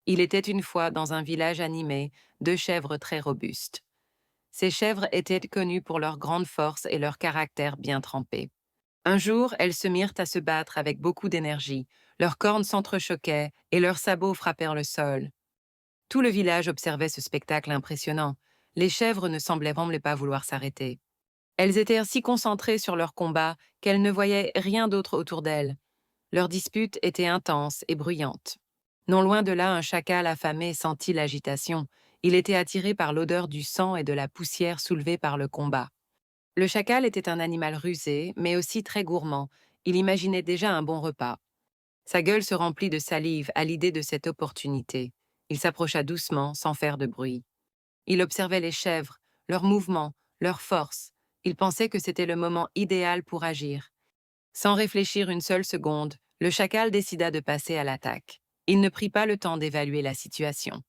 Il était une fois dans un village animé, deux chèvres très robustes. Ces chèvres étaient connues pour leur grande force et leur caractère bien trempé. Un jour, elles se mirent à se battre avec beaucoup d'énergie. Leurs cornes s'entrechoquaient et leurs sabots frappèrent le sol. Tout le village observait ce spectacle impressionnant. Les chèvres ne semblaient vraiment pas vouloir s'arrêter. Elles étaient si concentrées sur leur combat qu'elles ne voyaient rien d'autre autour d'elles. Leur dispute était intense et bruyante. Non loin de là, un chacal affamé sentit l'agitation. Il était attiré par l'odeur du sang et de la poussière soulevée par le combat. Le chacal était un animal rusé, mais aussi très gourmand. Il imaginait déjà un bon repas. Sa gueule se remplit de salive à l'idée de cette opportunité. Il s'approcha doucement, sans faire de bruit. Il observait les chèvres, leurs mouvements, leurs forces. Il pensait que c'était le moment idéal pour agir. Sans réfléchir une seule seconde, le chacal décida de passer à l'attaque. Il ne prit pas le temps d'évaluer la situation.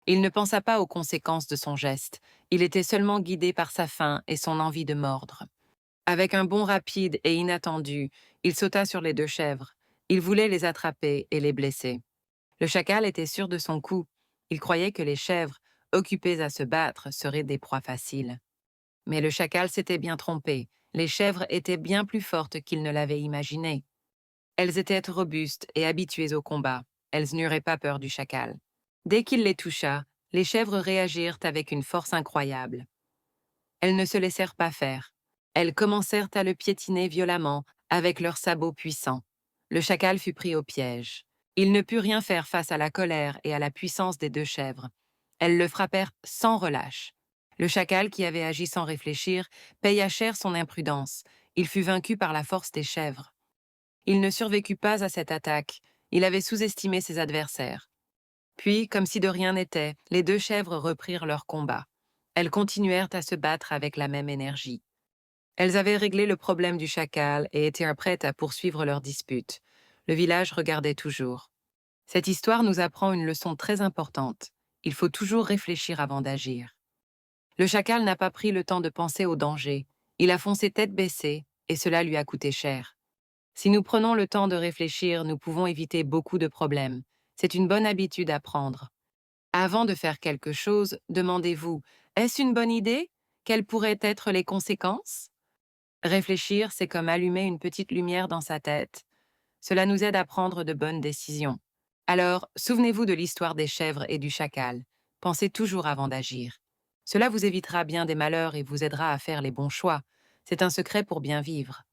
Il ne pensa pas aux conséquences de son geste. Il était seulement guidé par sa faim et son envie de mordre. Avec un bond rapide et inattendu, il sauta sur les deux chèvres. Il voulait les attraper et les blesser. Le chacal était sûr de son coup. Il croyait que les chèvres, occupées à se battre, seraient des proies faciles. Mais le chacal s'était bien trompé. Les chèvres étaient bien plus fortes qu'il ne l'avait imaginé. Elles étaient robustes et habituées au combat. Elles n'euraient pas peur du chacal. Dès qu'il les toucha, les chèvres réagirent avec une force incroyable. Elles ne se laissèrent pas faire. Elles commencèrent à le piétiner violemment avec leurs sabots puissants. Le chacal fut pris au piège. Il ne put rien faire face à la colère et à la puissance des deux chèvres. Elles le frappèrent sans relâche. Le chacal, qui avait agi sans réfléchir, paya cher son imprudence. Il fut vaincu par la force des chèvres. Il ne survécut pas à cette attaque. Il avait sous-estimé ses adversaires. Puis, comme si de rien n'était, les deux chèvres reprirent leur combat. Elles continuèrent à se battre avec la même énergie. Elles avaient réglé le problème du chacal et étaient prêtes à poursuivre leur dispute. Le village regardait toujours. Cette histoire nous apprend une leçon très importante. Il faut toujours réfléchir avant d'agir. Le chacal n'a pas pris le temps de penser au danger. Il a foncé tête baissée, et cela lui a coûté cher. Si nous prenons le temps de réfléchir, nous pouvons éviter beaucoup de problèmes. C'est une bonne habitude à prendre. Avant de faire quelque chose, demandez-vous, est-ce une bonne idée? Quelles pourraient être les conséquences? Réfléchir, c'est comme allumer une petite lumière dans sa tête. Cela nous aide à prendre de bonnes décisions. Alors, souvenez-vous de l'histoire des chèvres et du chacal. Pensez toujours avant d'agir. Cela vous évitera bien des malheurs et vous aidera à faire les bons choix. C'est un secret pour bien vivre.